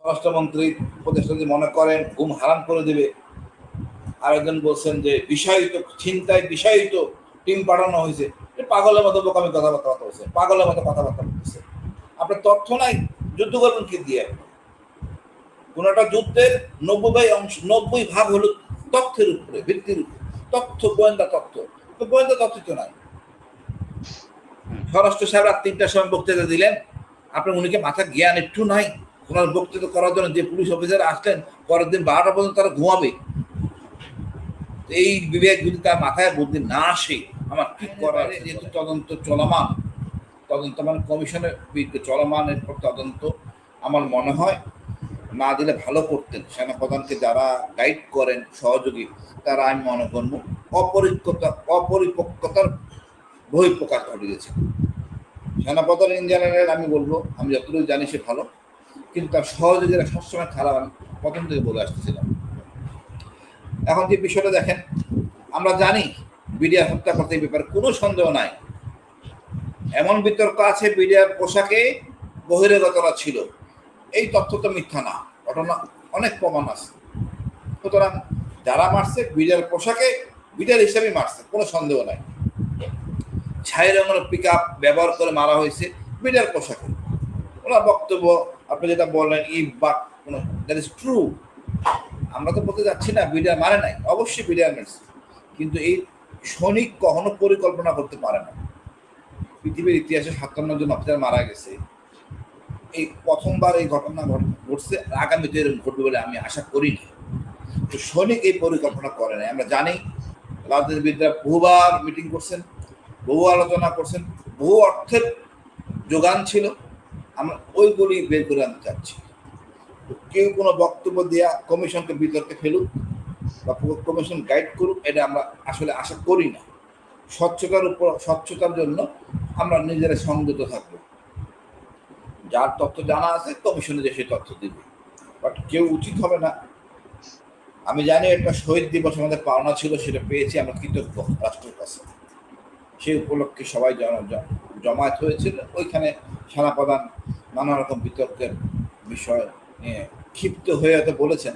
স্বরাষ্ট্রমন্ত্রী উপদেষ্টা যদি মনে করেন ঘুম হারাম করে দেবে, আরেকজন বলছেন যে বিষায়িত চিন্তায় বিষায়িত টিম পাঠানো হয়েছে, পাগলের মতো বোকামি কথাবার্তা বলছে, পাগলের মতো কথাবার্তা বলতেছে। আপনার তথ্য নাই, যুদ্ধ করবেন কি দিয়ে? কোন একটা যুদ্ধের 90% হলো তথ্যের উপরে, ভিত্তির উপরে, তথ্য, গোয়েন্দা তথ্য। তো গোয়েন্দা তথ্য তো নাই। স্বরাষ্ট্র সাহেব রাত ৩টার সময় বক্তৃতা দিলেন, আপনার উনিকে মাথা জ্ঞান একটু নাই? ওনার বক্তৃতা করার জন্য যে পুলিশ অফিসার আসলেন, পরের দিন 12টা পর্যন্ত তারা ঘুমাবে। এই বিবেক যদি তার মাথায় বুদ্ধি না আসে, আমার কি করার? যেহেতু তদন্ত চলমান, তদন্ত মানে কমিশনের চলমান, এরপর তদন্ত আমার মনে হয় না দিলে ভালো করতেন। সেনাপ্রধানকে যারা গাইড করেন, সহযোগী, তারা আমি মনে করব অপরিপক্কতার বহিঃপ্রকাশ ঘটিয়েছে। সেনাপ্রধান ইন জেনারেল আমি বলবো, আমি যতটুকু জানি সে ভালো, কিন্তু তার সহযোগীরা সবসময় খারাপ, আমি প্রথম থেকে বলে আসতেছিলাম। এখন যে বিষয়টা দেখেন, আমরা জানি বিডিআর হত্যা করতে এই ব্যাপারে কোনো সন্দেহ নাই। এমন বিতর্ক আছে বিডিআর পোশাকে বহিরাগতরা ছিল, এই তথ্য তো মিথ্যা না, ঘটনা অনেক প্রমাণ আছে। সুতরাং যারা মারছে বিডিআর পোশাকে, বিডিআর হিসাবে মারছে, কোনো সন্দেহ নাই। ছাই রঙের পিক আপ ব্যবহার করে মারা হয়েছে বিডিআর পোশাকে। ওনার বক্তব্য আপনি যেটা বললেন, দ্যাট ইজ ট্রু। আমরা তো বলতে যাচ্ছি না বিডিআর মারে নাই, অবশ্যই বিডিআর মেরেছে, কিন্তু এই সৈনিক কখনো পরিকল্পনা করতে পারে না। পৃথিবীর ইতিহাসে 57 জন অফিসার মারা গেছে, এই প্রথমবার এই ঘটনা ঘটছে, আগামীতে এরকম ঘটবে বলে আমি আশা করি না। তো সৈনিক এই পরিকল্পনা করে নাই। আমরা জানি রাজনীতিবিদরা বহুবার মিটিং করছেন, বহু আলোচনা করছেন, বহু অর্থের যোগান ছিল, আমরা ওইগুলি বের করে আনতে চাচ্ছি। কেউ কোনো বক্তব্য দেওয়া কমিশনকে বিতর্কে ফেলুক বা কমিশন গাইড করুক, এটা আমরা আসলে আশা করি না। স্বচ্ছতার জন্য আমরা নিজেরা সংযত থাকবো। যার তথ্য জানা আছে কমিশনে যে সেই তথ্য দিবে, বাট কেউ উচিত হবে না। আমি জানি একটা শহীদ দিবস আমাদের পাওনা ছিল, সেটা পেয়েছি, আমরা কৃতজ্ঞ রাষ্ট্রের কাছে। সেই উপলক্ষে সবাই জমায়েত হয়েছিল, ওইখানে সেনাপ্রধান নানা রকম বিতর্কের বিষয় নিয়ে ক্ষিপ্ত হয়ে হয়তো বলেছেন।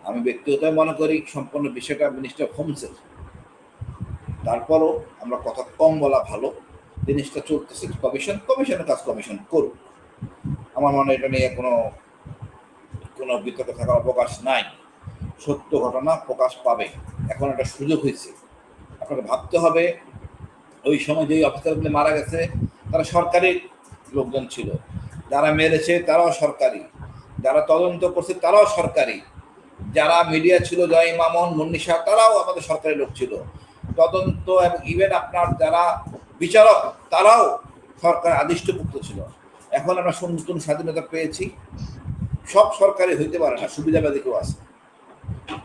আমি ব্যক্তিগত মনে করি সম্পূর্ণ বিষয়টা মিনিস্টার অফ হোমসের, তারপরও আমরা কথা কম বলা ভালো। জিনিসটা চলতেছে, কমিশনের কাজ কমিশন করুক। আমার মনে হয় এটা নিয়ে কোনো বিতর্ক থাকার অবকাশ নাই। সত্য ঘটনা প্রকাশ পাবে, এখন একটা সুযোগ হয়েছে। আপনাকে ভাবতে হবে, ওই সময় যেই অফিসারগুলো মারা গেছে তারা সরকারি লোকজন ছিল, যারা মেরেছে তারাও সরকারি, যারা তদন্ত করছে তারাও সরকারি, যারা মিডিয়া ছিল জয় মামুন, মুন্নি শাহ, তারাও আমাদের সরকারি লোক ছিল। তদন্ত এবং ইভেন আপনার যারা বিচারক, তারাও সরকার আদিষ্টপুত্র ছিল। এখন আমরা নতুন স্বাধীনতা পেয়েছি, সব সরকারি হইতে পারে না, সুবিধাবাদী কেউ আছে।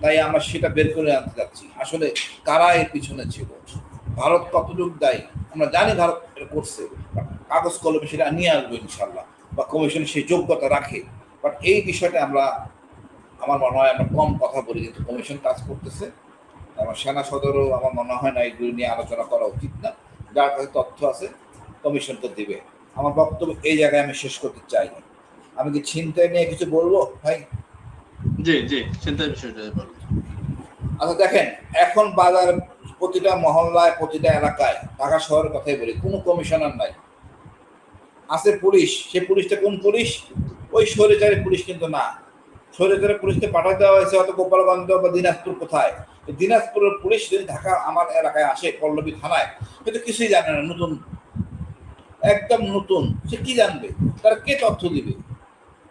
তাই আমরা সেটা বের করে আনতে যাচ্ছি, আসলে কারা এর পিছনে ছিল, ভারত কতটুকু দায়ী। আমরা জানি ভারত এটা করছে, কাগজ কলমে সেটা নিয়ে আসবো ইনশাল্লাহ, বা কমিশন সেই যোগ্যতা রাখে। বাট এই বিষয়টা আমার মনে হয় আমরা কম কথা বলি, কিন্তু কমিশন কাজ করতেছে। আমার সেনা সদরও আমার মনে হয় না এইগুলো নিয়ে আলোচনা করা উচিত না। যার কাছে তথ্য আছে কমিশন তো দিবে। আমার বক্তব্য এই জায়গায় আমি শেষ করতে চাই। আমি কি ছিনতাই নিয়ে কিছু বলবো ভাই? জি জি, চিন্তার বিষয়টা বলুন। আচ্ছা দেখেন, এখন বাজার প্রতিটা মহল্লায়, প্রতিটা এলাকায়, ঢাকা শহরের কথাই বলি, কোনো কমিশনার নাই। আছে পুলিশ, সে পুলিশটা কোন পুলিশ? ওই স্বৈরাচারী পুলিশ কিন্তু না। স্বৈরাচারী পুলিশকে পাঠাতে দেওয়া হয়েছে হয়তো গোপালগঞ্জ বা দিনাজপুর। কোথায় দিনাজপুরের পুলিশ যদি ঢাকা আমার এলাকায় আসে, পল্লবী থানায়, কিন্তু কিছুই জানে না, নতুন, একদম নতুন, সে কি জানবে? তার কে তথ্য দিবে?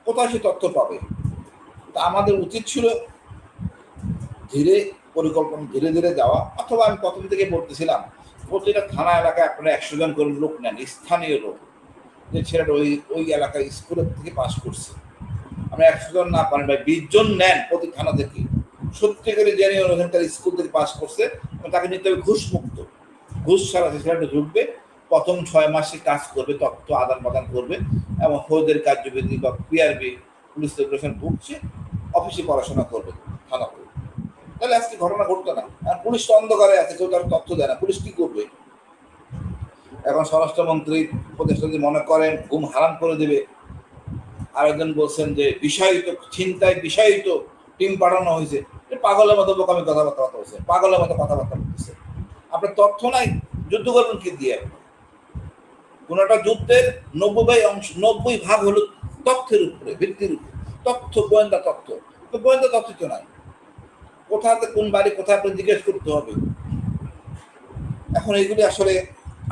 কোথায় সে তথ্য পাবে? তা আমাদের উচিত ছিল ধীরে পরিকল্পনা ধীরে ধীরে যাওয়া। অথবা আমি প্রথম থেকে বলতেছিলাম, প্রতিটা থানা এলাকায় আপনারা 100 জন করে লোক নেন, স্থানীয় লোক, যে ছেলেটা ওই এলাকায় স্কুলের থেকে পাস করছে। আমরা 100 জন না পারেন ভাই, 20 জন নেন প্রতি থানা থেকে, সত্যি করে জেনে ওখানকার স্কুল থেকে পাস করছে, তাকে নিতে হবে ঘুষ মুক্ত। ঘুষ ছাড়া সে ছেলেটা ঢুকবে, প্রথম 6 মাসে কাজ করবে, তথ্য আদান প্রদান করবে, এবং ফৌজদারি কার্যবিধি বা পিআরবি, পুলিশ রেগুলেশন বুঝছে, অফিসে পড়াশোনা করবে, থানা করবে। তাহলে আজকে ঘটনা ঘটতো না। আর পুলিশ তো অন্ধকারে আছে, কেউ তার তথ্য দেয় না, পুলিশ কি করবে? এখন স্বরাষ্ট্রমন্ত্রী উপদেষ্টা যদি মনে করেন ঘুম হারাম করে দেবে, আরেকজন বলছেন যে বিষায়িত ছিনতাই বিষায়িত টিম পাঠানো হয়েছে, পাগলের মতো বোকামি কথাবার্তা বলছে, পাগলের মতো কথাবার্তা বলতেছে। আপনার তথ্য নাই, যুদ্ধ করবেন কি দিয়ে? কোন একটা যুদ্ধের 90% হলো তথ্যের উপরে, ভিত্তির উপরে, তথ্য, গোয়েন্দা তথ্য। তো গোয়েন্দা তথ্য তো নাই, কোথাতে কোন বাড়ি কোথায় আপনি জিজ্ঞেস করতে হবে। এখন এইগুলি আসলে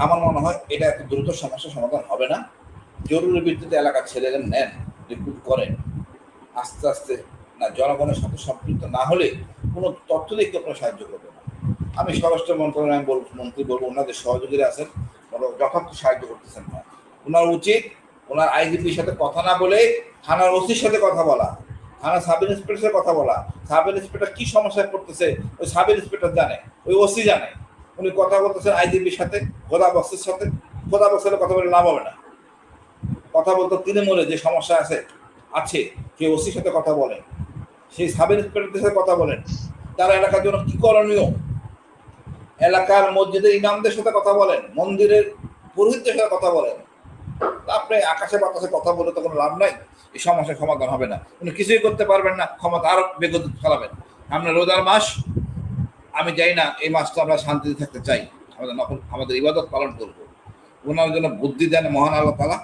আমার মনে হয় এটা এত দ্রুত সমস্যার সমাধান হবে না। জরুরি ভিত্তিতে এলাকার ছেলেরা নেন, রিক্রুট করেন, আস্তে আস্তে না জনগণের সাথে সম্পৃক্ত না হলে কোনো তথ্য দিকে কোনো সাহায্য করবে না। আমি স্বরাষ্ট্র মন্ত্রণালয় মন্ত্রী বলবো, ওনাদের সহযোগীরা আছেন, ওরা যথার্থ সাহায্য করতেছেন না। ওনার উচিত ওনার আইজিপির সাথে কথা না বলে থানার ওসির সাথে কথা বলা, থানার সাব ইন্সপেক্টরের সাথে কথা বলা। সাব ইন্সপেক্টর কি সমস্যায় পড়তেছে ওই সাব ইন্সপেক্টর জানে, ওই ওসি জানে। উনি কথা বলতেছেন আইজিপির সাথে, খোদা বক্সের সাথে, খোদা বক্সের কথা বলে লাভ হবে না। কথা বলতে তৃণমূলে যে সমস্যা আছে সেই ওসির সাথে কথা বলেন, সেই সাব ইন্সপেক্টরদের সাথে কথা বলেন, তারা এলাকার জন্য কি করণীয়, এলাকার মসজিদের ইমামদের সাথে কথা বলেন, মন্দিরের পুরোহিতদের সাথে কথা বলেন। আপনি আকাশে বাতাসে কথা বলে তো কোনো লাভ নাই, এই সমস্যার সমাধান হবে না। উনি কিছুই করতে পারবেন না, ক্ষমতা আরো বেগতিক চালাবেন। আমরা রোজার মাস, আমি চাই না এই মাসটা আমরা শান্তিতে থাকতে চাই, আমাদের ইবাদত পালন করবো। ওনার জন্য বুদ্ধি দেন মহান আল্লাহ তাআলা,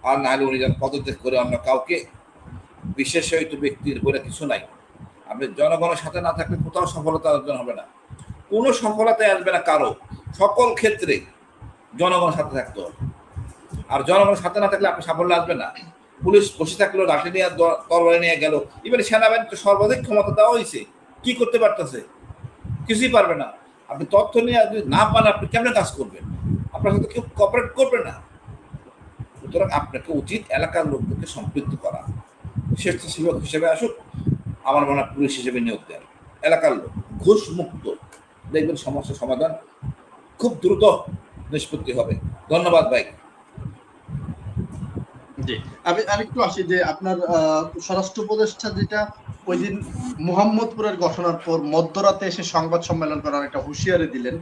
আর না হলে উনি যেন পদত্যাগ করে অন্য কাউকে, বিশেষায়িত ব্যক্তির বলে কিছু নাই। আপনি জনগণের সাথে না থাকলে কোথাও সফলতা অর্জন হবে না, কোনো সফলতায় আসবে না কারো। সকল ক্ষেত্রে জনগণের সাথে থাকতে হবে, আর জনগণের সাথে না থাকলে আপনি সাফল্য আসবে না। পুলিশ বসে থাকলেও লাঠি নিয়ে তরবারি নিয়ে গেল, এবারে সেনাবাহিনীতে সর্বাধিক ক্ষমতা দেওয়া হয়েছে, কি করতে পারতেছে? কিছুই পারবে না। আপনি তথ্য নিয়ে যদি না পান আপনি কেমন কাজ করবেন? আপনার সাথে কেউ কোঅপারেট করবে না। সুতরাং আপনাকে উচিত এলাকার লোকদেরকে সম্পৃক্ত করা, স্বেচ্ছাসেবক হিসেবে আসুক, আমার মনে হয় পুলিশ হিসেবে নিয়োগ দেন এলাকার লোক, ঘুষ মুক্ত, দেখবেন সমস্যার সমাধান খুব দ্রুত নিষ্পত্তি হবে। ধন্যবাদ ভাই। জি, আমি আরেকটু আসি যে আপনার স্বরাষ্ট্র উপদেষ্টা যেটা ওই দিন মুহাম্মদপুরের ঘটনার পর মধ্যরাতে এসে সংবাদ সম্মেলন করার একটা হুঁশিয়ারি দিলেন,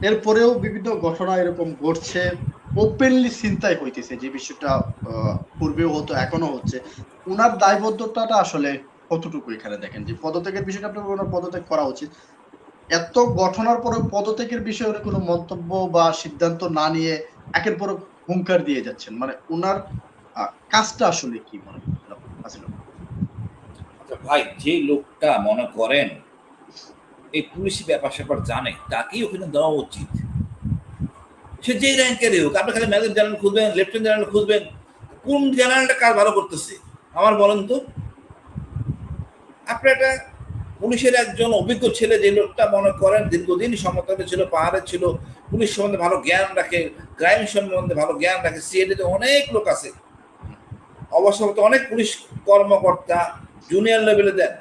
এরপরেও বিভিন্ন ঘটনা এরকম ঘটছে, ওপেনলি চিন্তাই হইতেছে, যে বিষয়টা পূর্বেও হতো এখনো হচ্ছে। ওনার দায়বদ্ধতাটা আসলে কতটুকু এখানে দেখেন, যে পদত্যাগের বিষয়টা আপনার ওনার পদত্যাগ করা উচিত, এত ঘটনার পরে পদত্যাগের বিষয়ে কোনো মন্তব্য বা সিদ্ধান্ত না নিয়ে একের পর হুঙ্কার দিয়ে যাচ্ছেন, মানে ওনার কাজটা আসলে কি মনে হয়? আচ্ছা ভাই, যে লোকটা মনে করেন এই পুলিশি ব্যাপার স্যাপার জানে তাকেই ওখানে দেওয়া উচিত, সে যেই র্যাঙ্কেরই হোক। আপনি খালি মেজর জেনারেল খুঁজবেন, লেফটেন্যান্ট জেনারেল খুঁজবেন, কোন জেনারেলটা কাজ ভালো করতেছে আমার বলেন তো। আপনি একটা পুলিশের একজন অভিজ্ঞ ছেলে, যে লোকটা মনে করেন দীর্ঘদিন সমতলে ছিল, পাহাড়ে ছিল, পুলিশ সম্বন্ধে ভালো জ্ঞান রাখে, ক্রাইম সম্বন্ধে ভালো জ্ঞান রাখে, সিআইডিতে অনেক লোক আছে, অবশ্য অনেক পুলিশ কর্মকর্তা জুনিয়র লেভেলে দেন,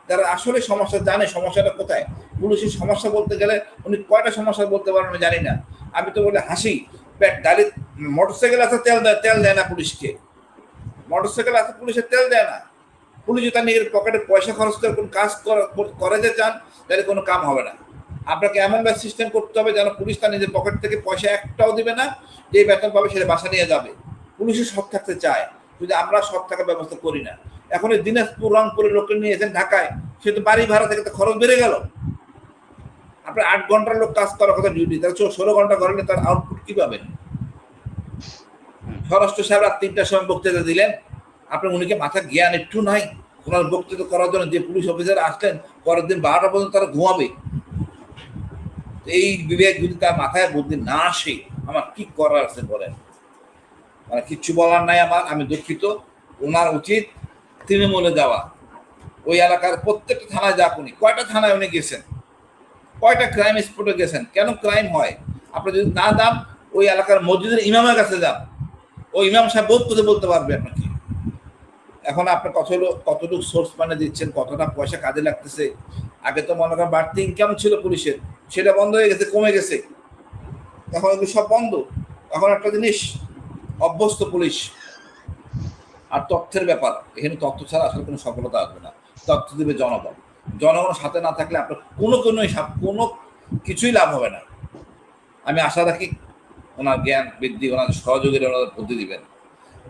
যারা আসলে সমস্যা জানে সমস্যাটা কোথায়। পুলিশের সমস্যা বলতে গেলে উনি কয়টা সমস্যা বলতে পারেন আমি জানি না। আমি তো বলে হাসি, গাড়ি মোটরসাইকেল আছে তেল দেয় না পুলিশকে, মোটরসাইকেল আছে পুলিশের তেল দেয় না। পুলিশ তার নিজের পকেটে পয়সা খরচ করে কোন কাজ করে যে চান, তাহলে কোনো কাম হবে না। আপনাকে এমনভাবে সিস্টেম করতে হবে যেন পুলিশ তার নিজের পকেট থেকে পয়সা একটাও দিবে না, যে বেতন পাবে সেটা বাসা নিয়ে যাবে। পুলিশের সৎ থাকতে চায়, যদি আমরা সৎ থাকার ব্যবস্থা করি না। এখন এই দিনাজপুর রংপুরের লোককে নিয়েছেন ঢাকায়, সে তো বাড়ি ভাড়া থেকে তো খরচ বেড়ে গেল। আপনার 8 ঘন্টার লোক কাজ করার কথা ডিউটি, তার 16 ঘন্টা করেন, তার আউটপুট কি পাবেন? স্বরাষ্ট্র সাহেব রাত 3টার সময় বক্তৃতা দিলেন, আপনার উনিকে মাথা জ্ঞান একটু নাই? ওনার বক্তৃতা করার জন্য যে পুলিশ অফিসার আসলেন, পরের দিন 12টা পর্যন্ত তারা ঘুমাবে। এই বিবেক যদি তার মাথায় বুদ্ধি না আসে, আমার কি করার আছে বলেন? মানে কিচ্ছু বলার নাই আমার, আমি দুঃখিত। ওনার উচিত তৃণমূলে যাওয়া, ওই এলাকার প্রত্যেকটা থানায় যাক। উনি কয়টা থানায় উনি গেছেন, কয়টা ক্রাইম স্পটে গেছেন, কেন ক্রাইম হয়? আপনি যদি না যান, ওই এলাকার মসজিদের ইমামের কাছে যান, ওই ইমাম সাহেব বোধ করে বলতে পারবে আপনাকে। এখন আপনার কতটুকু সোর্স মানে দিচ্ছেন, কতটা পয়সা কাজে লাগতেছে। আগে তো মনে করেন বাড়তি ইনকাম ছিল পুলিশের, সেটা বন্ধ হয়ে গেছে, কমে গেছে, এখন এগুলো সব বন্ধ। এখন একটা জিনিস, অভ্যস্ত পুলিশ আর তথ্যের ব্যাপার, এখানে তথ্য ছাড়া আসলে কোনো সফলতা আসবে না। তথ্য দেবে জনগণ, জনগণের সাথে না থাকলে আপনার কোনো কিছুই লাভ হবে না। আমি আশা রাখি ওনার জ্ঞান বৃদ্ধি, ওনার সহযোগীরা ওনাদের বুদ্ধি দিবেন।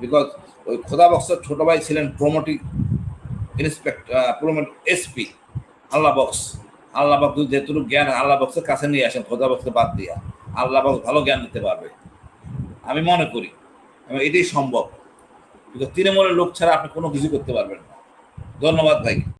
বিকজ ওই খোদা বক্সের ছোট ভাই ছিলেন প্রমোটিং প্রমোট এসপি আল্লাহ বক্স। আল্লাহ বক্স যেটুকু জ্ঞান আল্লাহ বক্সের কাছে নিয়ে আসেন, খোদা বক্সে বাদ দিয়া আল্লাহ বক্স ভালো জ্ঞান দিতে পারবে আমি মনে করি, এবং এটাই সম্ভব। কিন্তু তৃণমূলের লোক ছাড়া আপনি কোনো কিছু করতে পারবেন না। ধন্যবাদ ভাই।